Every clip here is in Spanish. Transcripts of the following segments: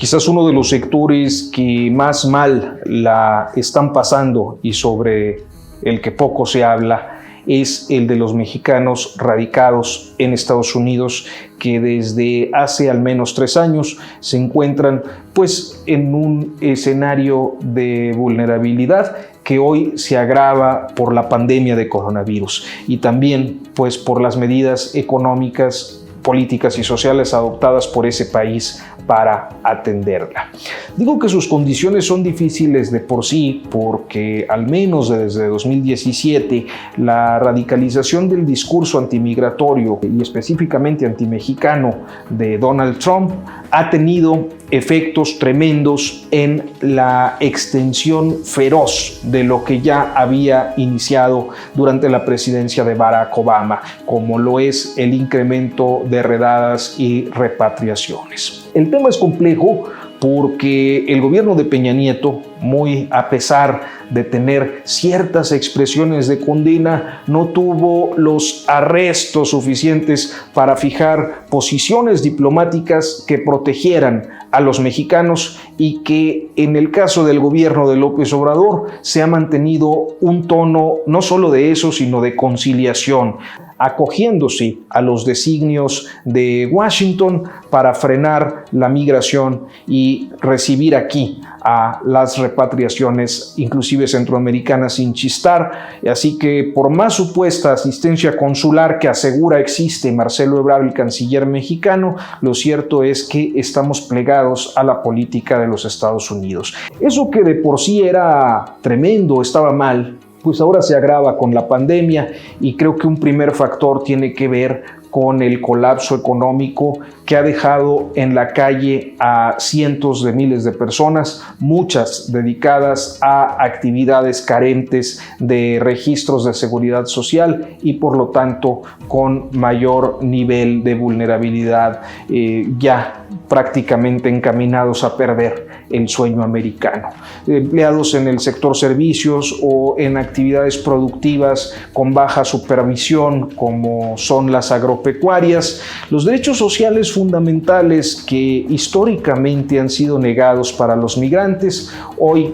quizás uno de los sectores que más mal la están pasando y sobre el que poco se habla es el de los mexicanos radicados en Estados Unidos, que desde hace al menos 3 años se encuentran pues en un escenario de vulnerabilidad que hoy se agrava por la pandemia de coronavirus y también pues por las medidas económicas, políticas y sociales adoptadas por ese país para atenderla. Digo que sus condiciones son difíciles de por sí porque al menos desde 2017 la radicalización del discurso antimigratorio y específicamente antimexicano de Donald Trump ha tenido efectos tremendos en la extensión feroz de lo que ya había iniciado durante la presidencia de Barack Obama, como lo es el incremento de redadas y repatriaciones. El tema es complejo porque el gobierno de Peña Nieto, muy a pesar de tener ciertas expresiones de condena, no tuvo los arrestos suficientes para fijar posiciones diplomáticas que protegieran a los mexicanos y que en el caso del gobierno de López Obrador se ha mantenido un tono no solo de eso, sino de conciliación, acogiéndose a los designios de Washington para frenar la migración y recibir aquí a las repatriaciones, inclusive centroamericanas, sin chistar. Así que por más supuesta asistencia consular que asegura existe Marcelo Ebrard, el canciller mexicano, lo cierto es que estamos plegados a la política de los Estados Unidos. Eso que de por sí era tremendo, estaba mal, pues ahora se agrava con la pandemia y creo que un primer factor tiene que ver con el colapso económico que ha dejado en la calle a cientos de miles de personas, muchas dedicadas a actividades carentes de registros de seguridad social y por lo tanto con mayor nivel de vulnerabilidad, ya prácticamente encaminados a perder el sueño americano. Empleados en el sector servicios o en actividades productivas con baja supervisión, como son las agropecuarias, los derechos sociales fundamentales que históricamente han sido negados para los migrantes, hoy,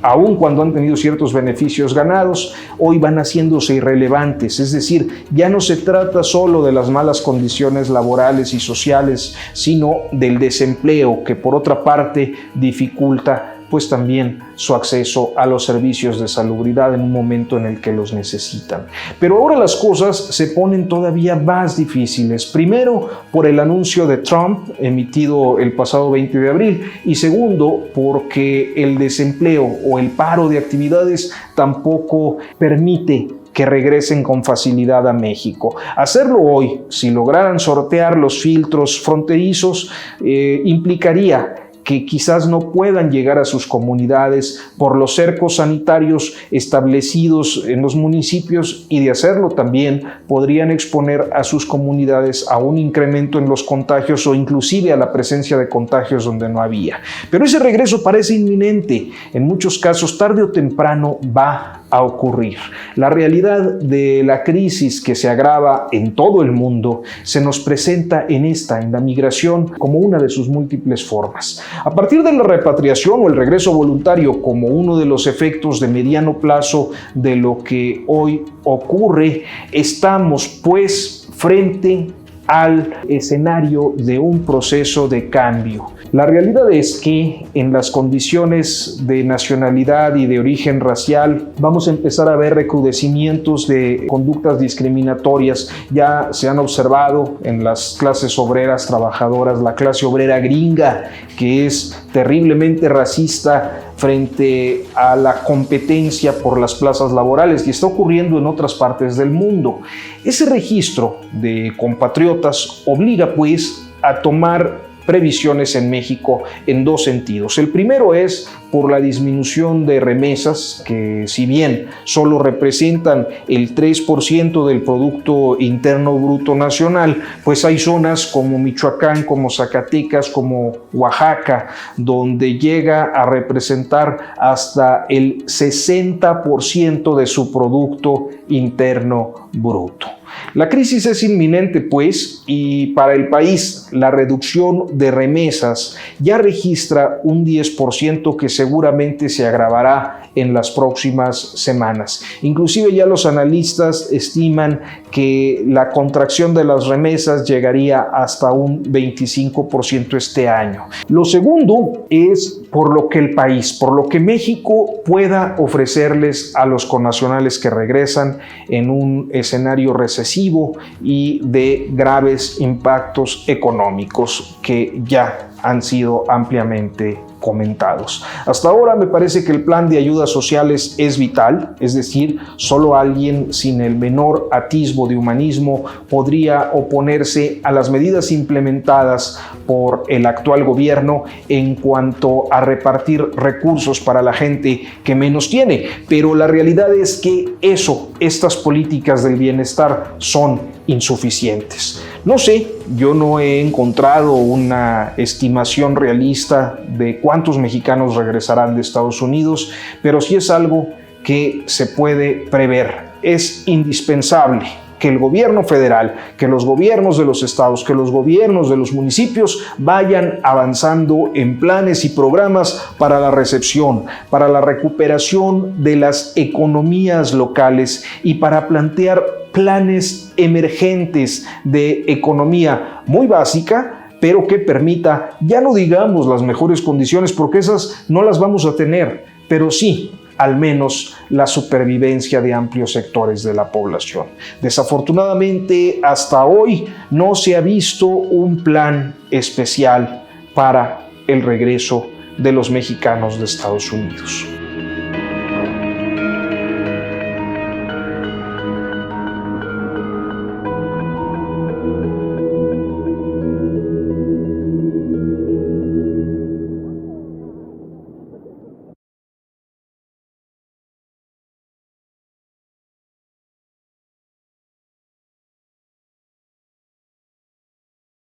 aun cuando han tenido ciertos beneficios ganados, hoy van haciéndose irrelevantes. Es decir, ya no se trata solo de las malas condiciones laborales y sociales, sino del desempleo, que por otra parte dificulta pues también su acceso a los servicios de salubridad en un momento en el que los necesitan. Pero ahora las cosas se ponen todavía más difíciles. Primero, por el anuncio de Trump emitido el pasado 20 de abril y segundo, porque el desempleo o el paro de actividades tampoco permite que regresen con facilidad a México. Hacerlo hoy, si lograran sortear los filtros fronterizos, implicaría que quizás no puedan llegar a sus comunidades por los cercos sanitarios establecidos en los municipios y de hacerlo también podrían exponer a sus comunidades a un incremento en los contagios o inclusive a la presencia de contagios donde no había. Pero ese regreso parece inminente. En muchos casos, tarde o temprano, va a ocurrir. La realidad de la crisis que se agrava en todo el mundo se nos presenta en la migración, como una de sus múltiples formas. A partir de la repatriación o el regreso voluntario como uno de los efectos de mediano plazo de lo que hoy ocurre, estamos pues frente al escenario de un proceso de cambio. La realidad es que en las condiciones de nacionalidad y de origen racial vamos a empezar a ver recrudecimientos de conductas discriminatorias. Ya se han observado en las clases obreras trabajadoras, la clase obrera gringa, que es terriblemente racista frente a la competencia por las plazas laborales y está ocurriendo en otras partes del mundo. Ese registro de compatriotas obliga pues a tomar previsiones en México en dos sentidos. El primero es por la disminución de remesas, que si bien solo representan el 3% del Producto Interno Bruto Nacional, pues hay zonas como Michoacán, como Zacatecas, como Oaxaca, donde llega a representar hasta el 60% de su Producto Interno Bruto. La crisis es inminente, pues, y para el país la reducción de remesas ya registra un 10% que seguramente se agravará en las próximas semanas. Inclusive ya los analistas estiman que la contracción de las remesas llegaría hasta un 25% este año. Lo segundo es por lo que el país, por lo que México pueda ofrecerles a los connacionales que regresan en un escenario recesivo y de graves impactos económicos que ya han sido ampliamente comentados. Hasta ahora me parece que el plan de ayudas sociales es vital, es decir, solo alguien sin el menor atisbo de humanismo podría oponerse a las medidas implementadas por el actual gobierno en cuanto a repartir recursos para la gente que menos tiene. Pero la realidad es que estas políticas del bienestar son insuficientes. No sé, yo no he encontrado una estimación realista de cuántos mexicanos regresarán de Estados Unidos, pero sí es algo que se puede prever. Es indispensable que el gobierno federal, que los gobiernos de los estados, que los gobiernos de los municipios vayan avanzando en planes y programas para la recepción, para la recuperación de las economías locales y para plantear planes emergentes de economía muy básica, pero que permita, ya no digamos las mejores condiciones, porque esas no las vamos a tener, pero sí al menos la supervivencia de amplios sectores de la población. Desafortunadamente, hasta hoy no se ha visto un plan especial para el regreso de los mexicanos de Estados Unidos.